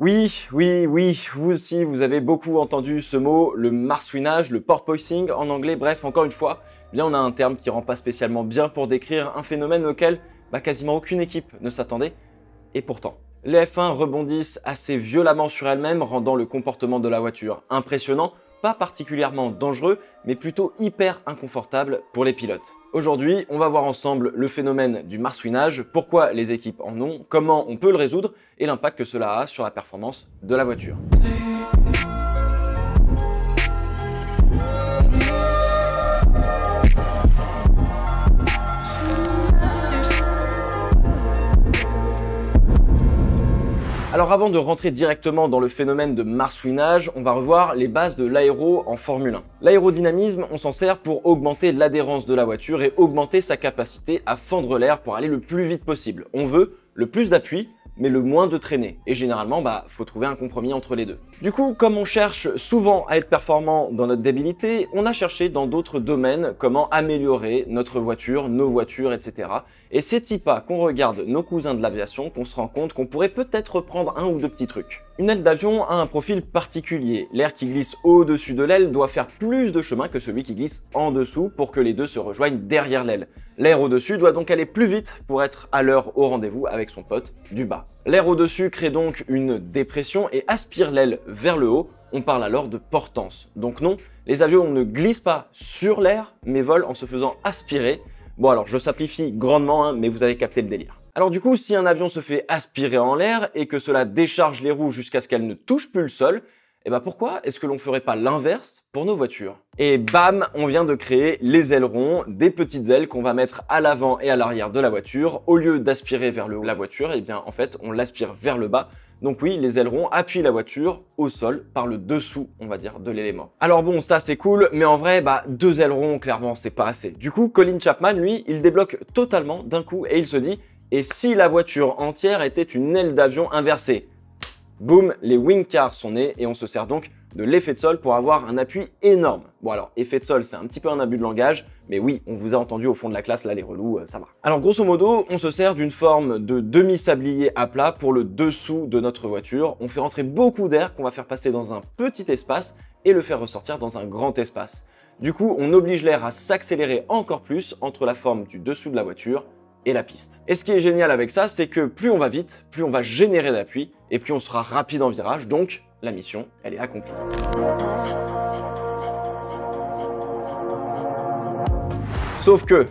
Oui, vous aussi, vous avez beaucoup entendu ce mot, le marsouinage, le porpoising en anglais, bref, encore une fois, eh bien on a un terme qui rend pas spécialement bien pour décrire un phénomène auquel quasiment aucune équipe ne s'attendait, et pourtant. Les F1 rebondissent assez violemment sur elles-mêmes, rendant le comportement de la voiture impressionnant, pas particulièrement dangereux, mais plutôt hyper inconfortable pour les pilotes. Aujourd'hui, on va voir ensemble le phénomène du marsouinage, pourquoi les équipes en ont, comment on peut le résoudre et l'impact que cela a sur la performance de la voiture. Alors avant de rentrer directement dans le phénomène de marsouinage, on va revoir les bases de l'aéro en Formule 1. L'aérodynamisme, on s'en sert pour augmenter l'adhérence de la voiture et augmenter sa capacité à fendre l'air pour aller le plus vite possible. On veut le plus d'appui, mais le moins de traînée. Et généralement, faut trouver un compromis entre les deux. Du coup, comme on cherche souvent à être performant dans notre débilité, on a cherché dans d'autres domaines comment améliorer notre voiture, nos voitures, etc. Et c'est pas qu'on regarde nos cousins de l'aviation qu'on se rend compte qu'on pourrait peut-être reprendre un ou deux petits trucs. Une aile d'avion a un profil particulier. L'air qui glisse au-dessus de l'aile doit faire plus de chemin que celui qui glisse en dessous pour que les deux se rejoignent derrière l'aile. L'air au-dessus doit donc aller plus vite pour être à l'heure au rendez-vous avec son pote du bas. L'air au-dessus crée donc une dépression et aspire l'aile vers le haut. On parle alors de portance. Donc non, les avions ne glissent pas sur l'air, mais volent en se faisant aspirer. Bon alors, je simplifie grandement, mais vous avez capté le délire. Alors du coup, si un avion se fait aspirer en l'air et que cela décharge les roues jusqu'à ce qu'elles ne touchent plus le sol, pourquoi est-ce que l'on ferait pas l'inverse pour nos voitures? Et bam, on vient de créer les ailerons, des petites ailes qu'on va mettre à l'avant et à l'arrière de la voiture. Au lieu d'aspirer vers le haut la voiture, en fait, on l'aspire vers le bas. Donc oui, les ailerons appuient la voiture au sol par le dessous, on va dire, de l'élément. Alors bon, ça c'est cool, mais en vrai, deux ailerons, clairement, c'est pas assez. Du coup, Colin Chapman, lui, il débloque totalement d'un coup et il se dit « Et si la voiture entière était une aile d'avion inversée ?» Boum, les wing cars sont nés et on se sert donc de l'effet de sol pour avoir un appui énorme. Bon alors, effet de sol, c'est un petit peu un abus de langage, mais oui, on vous a entendu au fond de la classe, là les relous, ça va. Alors grosso modo, on se sert d'une forme de demi-sablier à plat pour le dessous de notre voiture. On fait rentrer beaucoup d'air qu'on va faire passer dans un petit espace et le faire ressortir dans un grand espace. Du coup, on oblige l'air à s'accélérer encore plus entre la forme du dessous de la voiture et la piste. Et ce qui est génial avec ça, c'est que plus on va vite, plus on va générer d'appui, et plus on sera rapide en virage, donc la mission, elle est accomplie. Sauf que,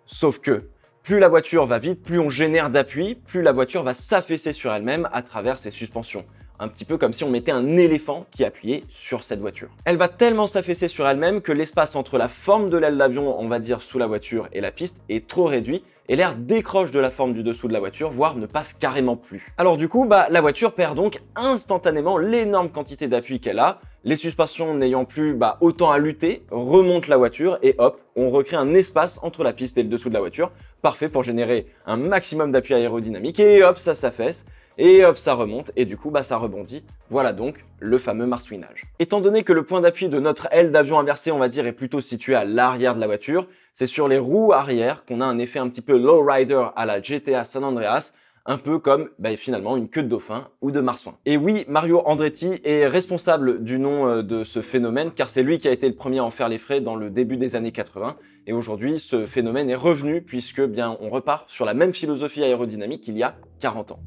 sauf que, plus la voiture va vite, plus on génère d'appui, plus la voiture va s'affaisser sur elle-même à travers ses suspensions. Un petit peu comme si on mettait un éléphant qui appuyait sur cette voiture. Elle va tellement s'affaisser sur elle-même que l'espace entre la forme de l'aile d'avion, on va dire sous la voiture, et la piste est trop réduit, et l'air décroche de la forme du dessous de la voiture, voire ne passe carrément plus. Alors du coup, la voiture perd donc instantanément l'énorme quantité d'appui qu'elle a, les suspensions n'ayant plus autant à lutter, remontent la voiture, et hop, on recrée un espace entre la piste et le dessous de la voiture, parfait pour générer un maximum d'appui aérodynamique, et hop, ça s'affaisse. Et hop, ça remonte, et du coup, ça rebondit. Voilà donc le fameux marsouinage. Étant donné que le point d'appui de notre aile d'avion inversée, on va dire, est plutôt situé à l'arrière de la voiture, c'est sur les roues arrière qu'on a un effet un petit peu lowrider à la GTA San Andreas, un peu comme finalement une queue de dauphin ou de marsouin. Et oui, Mario Andretti est responsable du nom de ce phénomène, car c'est lui qui a été le premier à en faire les frais dans le début des années 80. Et aujourd'hui, ce phénomène est revenu puisque on repart sur la même philosophie aérodynamique qu'il y a 40 ans.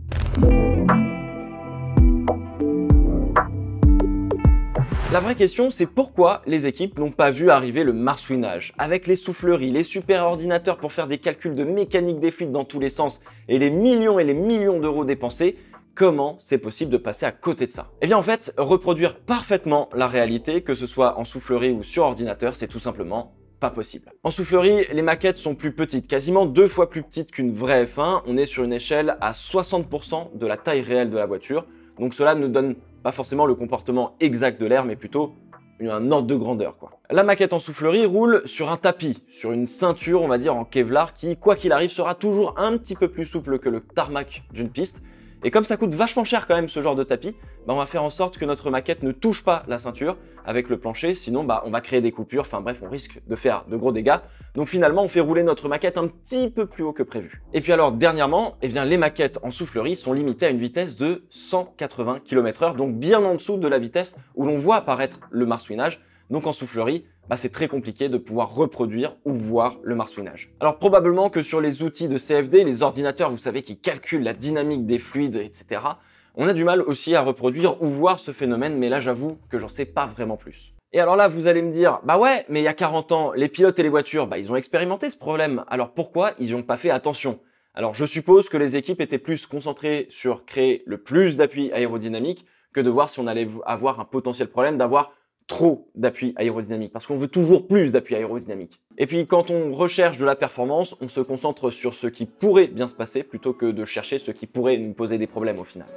La vraie question, c'est pourquoi les équipes n'ont pas vu arriver le marsouinage. Avec les souffleries, les super ordinateurs pour faire des calculs de mécanique des fluides dans tous les sens et les millions d'euros dépensés, comment c'est possible de passer à côté de ça? Eh bien en fait, reproduire parfaitement la réalité, que ce soit en soufflerie ou sur ordinateur, c'est tout simplement pas possible. En soufflerie, les maquettes sont plus petites, quasiment 2 fois plus petites qu'une vraie F1. On est sur une échelle à 60% de la taille réelle de la voiture. Donc cela ne donne pas forcément le comportement exact de l'air, mais plutôt un ordre de grandeur, quoi. La maquette en soufflerie roule sur un tapis, sur une ceinture, on va dire, en Kevlar, qui, quoi qu'il arrive, sera toujours un petit peu plus souple que le tarmac d'une piste. Et comme ça coûte vachement cher quand même ce genre de tapis, bah on va faire en sorte que notre maquette ne touche pas la ceinture avec le plancher, sinon bah on va créer des coupures, enfin bref, on risque de faire de gros dégâts. Donc finalement, on fait rouler notre maquette un petit peu plus haut que prévu. Et puis alors, dernièrement, eh bien, les maquettes en soufflerie sont limitées à une vitesse de 180 km/h, donc bien en dessous de la vitesse où l'on voit apparaître le marsouinage. Donc en soufflerie, bah, c'est très compliqué de pouvoir reproduire ou voir le marsouinage. Alors probablement que sur les outils de CFD, les ordinateurs, vous savez, qui calculent la dynamique des fluides, etc., on a du mal aussi à reproduire ou voir ce phénomène, mais là j'avoue que j'en sais pas vraiment plus. Et alors là, vous allez me dire, bah ouais, mais il y a 40 ans, les pilotes et les voitures, bah ils ont expérimenté ce problème, alors pourquoi ils n'y ont pas fait attention? Alors je suppose que les équipes étaient plus concentrées sur créer le plus d'appui aérodynamique que de voir si on allait avoir un potentiel problème d'avoir trop d'appui aérodynamique, parce qu'on veut toujours plus d'appui aérodynamique. Et puis quand on recherche de la performance, on se concentre sur ce qui pourrait bien se passer plutôt que de chercher ce qui pourrait nous poser des problèmes au final.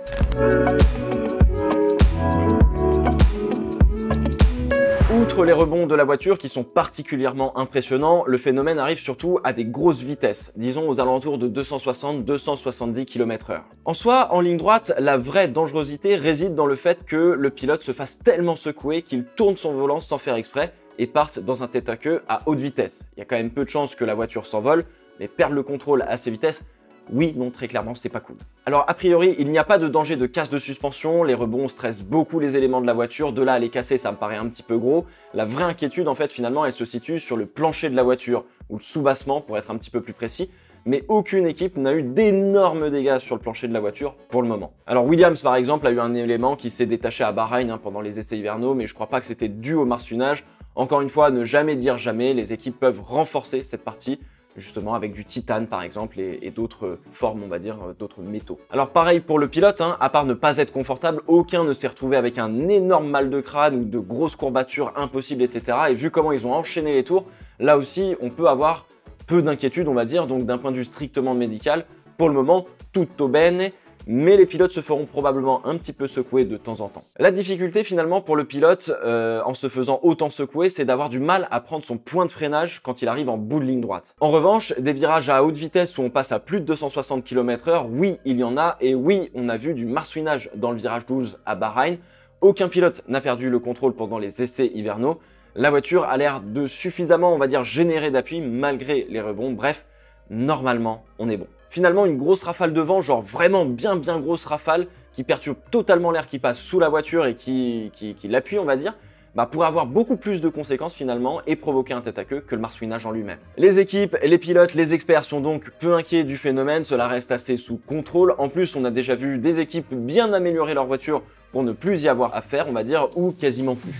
Outre les rebonds de la voiture qui sont particulièrement impressionnants, le phénomène arrive surtout à des grosses vitesses, disons aux alentours de 260-270 km/h. En soi, en ligne droite, la vraie dangerosité réside dans le fait que le pilote se fasse tellement secouer qu'il tourne son volant sans faire exprès et parte dans un tête-à-queue à haute vitesse. Il y a quand même peu de chances que la voiture s'envole, mais perdre le contrôle à ces vitesses, oui, non, très clairement, c'est pas cool. Alors, a priori, il n'y a pas de danger de casse de suspension, les rebonds stressent beaucoup les éléments de la voiture, de là à les casser, ça me paraît un petit peu gros. La vraie inquiétude, en fait, finalement, elle se situe sur le plancher de la voiture, ou le soubassement, pour être un petit peu plus précis, mais aucune équipe n'a eu d'énormes dégâts sur le plancher de la voiture pour le moment. Alors Williams, par exemple, a eu un élément qui s'est détaché à Bahreïn pendant les essais hivernaux, mais je crois pas que c'était dû au marsouinage. Encore une fois, ne jamais dire jamais, les équipes peuvent renforcer cette partie, justement avec du titane par exemple et d'autres formes, on va dire, d'autres métaux. Alors pareil pour le pilote, à part ne pas être confortable, aucun ne s'est retrouvé avec un énorme mal de crâne ou de grosses courbatures impossibles, etc. Et vu comment ils ont enchaîné les tours, là aussi on peut avoir peu d'inquiétude, on va dire, donc d'un point de vue strictement médical, pour le moment, tutto bene, mais les pilotes se feront probablement un petit peu secouer de temps en temps. La difficulté finalement pour le pilote, en se faisant autant secouer, c'est d'avoir du mal à prendre son point de freinage quand il arrive en bout de ligne droite. En revanche, des virages à haute vitesse où on passe à plus de 260 km/h, oui, il y en a, et oui, on a vu du marsouinage dans le virage 12 à Bahreïn. Aucun pilote n'a perdu le contrôle pendant les essais hivernaux. La voiture a l'air de suffisamment, on va dire, générer d'appui malgré les rebonds. Bref, normalement, on est bon. Finalement, une grosse rafale de vent, genre vraiment bien grosse rafale, qui perturbe totalement l'air qui passe sous la voiture et qui l'appuie, on va dire, bah, pourrait avoir beaucoup plus de conséquences finalement et provoquer un tête-à-queue que le marsouinage en lui-même. Les équipes, les pilotes, les experts sont donc peu inquiets du phénomène, cela reste assez sous contrôle. En plus, on a déjà vu des équipes bien améliorer leur voiture pour ne plus y avoir affaire, on va dire, ou quasiment plus.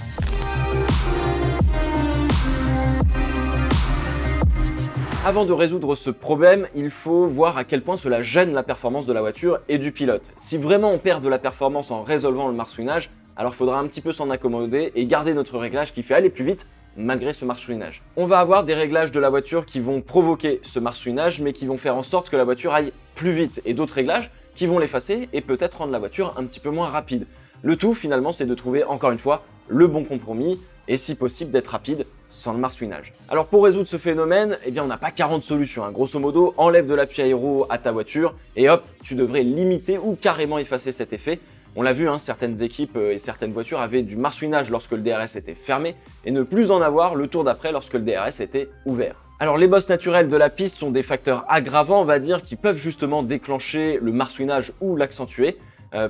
Avant de résoudre ce problème, il faut voir à quel point cela gêne la performance de la voiture et du pilote. Si vraiment on perd de la performance en résolvant le marsouinage, alors il faudra un petit peu s'en accommoder et garder notre réglage qui fait aller plus vite malgré ce marsouinage. On va avoir des réglages de la voiture qui vont provoquer ce marsouinage mais qui vont faire en sorte que la voiture aille plus vite et d'autres réglages qui vont l'effacer et peut-être rendre la voiture un petit peu moins rapide. Le tout finalement c'est de trouver encore une fois le bon compromis et si possible d'être rapide sans le marsouinage. Alors pour résoudre ce phénomène, eh bien on n'a pas 40 solutions. Grosso modo, enlève de l'appui aéro à ta voiture et hop, tu devrais limiter ou carrément effacer cet effet. On l'a vu, certaines équipes et certaines voitures avaient du marsouinage lorsque le DRS était fermé et ne plus en avoir le tour d'après lorsque le DRS était ouvert. Alors les bosses naturelles de la piste sont des facteurs aggravants, on va dire, qui peuvent justement déclencher le marsouinage ou l'accentuer.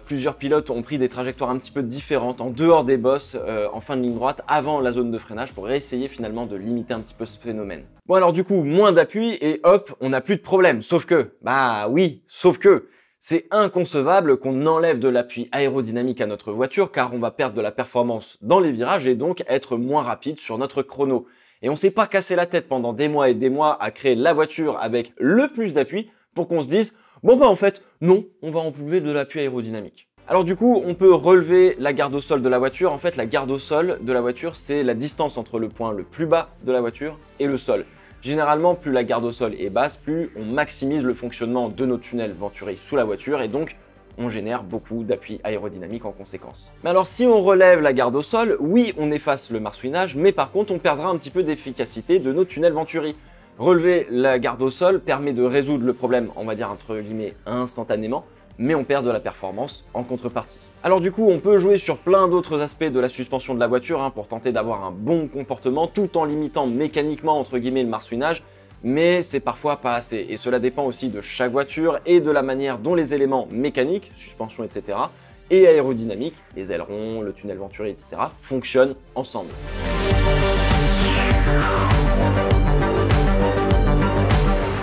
Plusieurs pilotes ont pris des trajectoires un petit peu différentes en dehors des bosses en fin de ligne droite avant la zone de freinage pour essayer finalement de limiter un petit peu ce phénomène. Bon alors du coup, moins d'appui et hop, on n'a plus de problème. Sauf que, bah oui, sauf que, c'est inconcevable qu'on enlève de l'appui aérodynamique à notre voiture car on va perdre de la performance dans les virages et donc être moins rapide sur notre chrono. Et on s'est pas cassé la tête pendant des mois et des mois à créer la voiture avec le plus d'appui pour qu'on se dise bon bah en fait, non, on va enlever de l'appui aérodynamique. Alors du coup, on peut relever la garde au sol de la voiture. En fait, la garde au sol de la voiture, c'est la distance entre le point le plus bas de la voiture et le sol. Généralement, plus la garde au sol est basse, plus on maximise le fonctionnement de nos tunnels Venturi sous la voiture et donc on génère beaucoup d'appui aérodynamique en conséquence. Mais alors si on relève la garde au sol, oui, on efface le marsouinage, mais par contre, on perdra un petit peu d'efficacité de nos tunnels Venturi. Relever la garde au sol permet de résoudre le problème, on va dire entre guillemets, instantanément, mais on perd de la performance en contrepartie. Alors du coup, on peut jouer sur plein d'autres aspects de la suspension de la voiture pour tenter d'avoir un bon comportement tout en limitant mécaniquement entre guillemets le marsouinage, mais c'est parfois pas assez, et cela dépend aussi de chaque voiture et de la manière dont les éléments mécaniques, suspension etc., et aérodynamiques, les ailerons, le tunnel venturi etc., fonctionnent ensemble.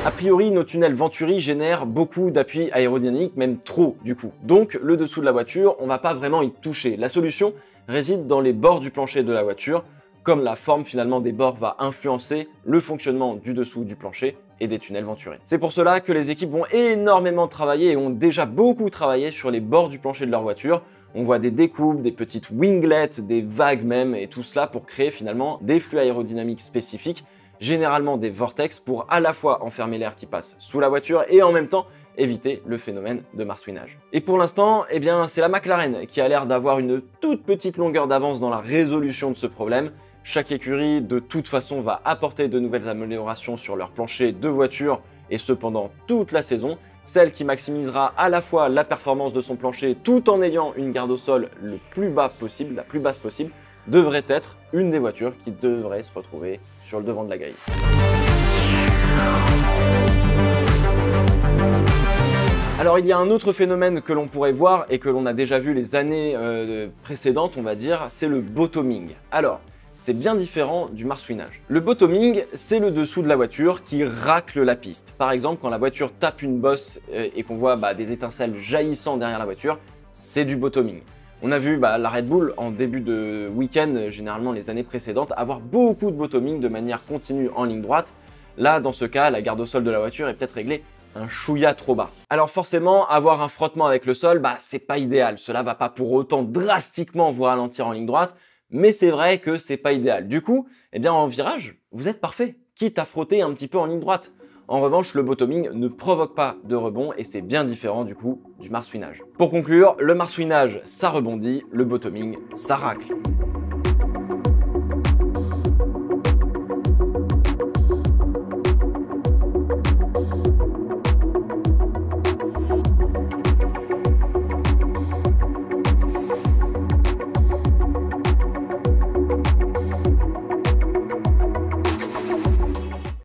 A priori, nos tunnels venturi génèrent beaucoup d'appui aérodynamique, même trop du coup. Donc le dessous de la voiture, on va pas vraiment y toucher. La solution réside dans les bords du plancher de la voiture, comme la forme finalement des bords va influencer le fonctionnement du dessous du plancher et des tunnels venturi. C'est pour cela que les équipes vont énormément travailler et ont déjà beaucoup travaillé sur les bords du plancher de leur voiture. On voit des découpes, des petites winglets, des vagues même, et tout cela pour créer finalement des flux aérodynamiques spécifiques, généralement des vortex, pour à la fois enfermer l'air qui passe sous la voiture et en même temps éviter le phénomène de marsouinage. Et pour l'instant, eh bien, c'est la McLaren qui a l'air d'avoir une toute petite longueur d'avance dans la résolution de ce problème. Chaque écurie, de toute façon, va apporter de nouvelles améliorations sur leur plancher de voiture, et ce pendant toute la saison. Celle qui maximisera à la fois la performance de son plancher tout en ayant une garde au sol le plus bas possible, la plus basse possible, devrait être une des voitures qui devrait se retrouver sur le devant de la grille. Alors il y a un autre phénomène que l'on pourrait voir et que l'on a déjà vu les années précédentes, on va dire, c'est le bottoming. Alors, c'est bien différent du marsouinage. Le bottoming, c'est le dessous de la voiture qui racle la piste. Par exemple, quand la voiture tape une bosse et qu'on voit des étincelles jaillissant derrière la voiture, c'est du bottoming. On a vu la Red Bull en début de week-end, généralement les années précédentes, avoir beaucoup de bottoming de manière continue en ligne droite. Là, dans ce cas, la garde au sol de la voiture est peut-être réglée un chouïa trop bas. Alors forcément, avoir un frottement avec le sol, c'est pas idéal. Cela va pas pour autant drastiquement vous ralentir en ligne droite, mais c'est vrai que c'est pas idéal. Du coup, eh bien en virage, vous êtes parfait, quitte à frotter un petit peu en ligne droite. En revanche, le bottoming ne provoque pas de rebond et c'est bien différent du coup du marsouinage. Pour conclure, le marsouinage, ça rebondit, le bottoming, ça racle.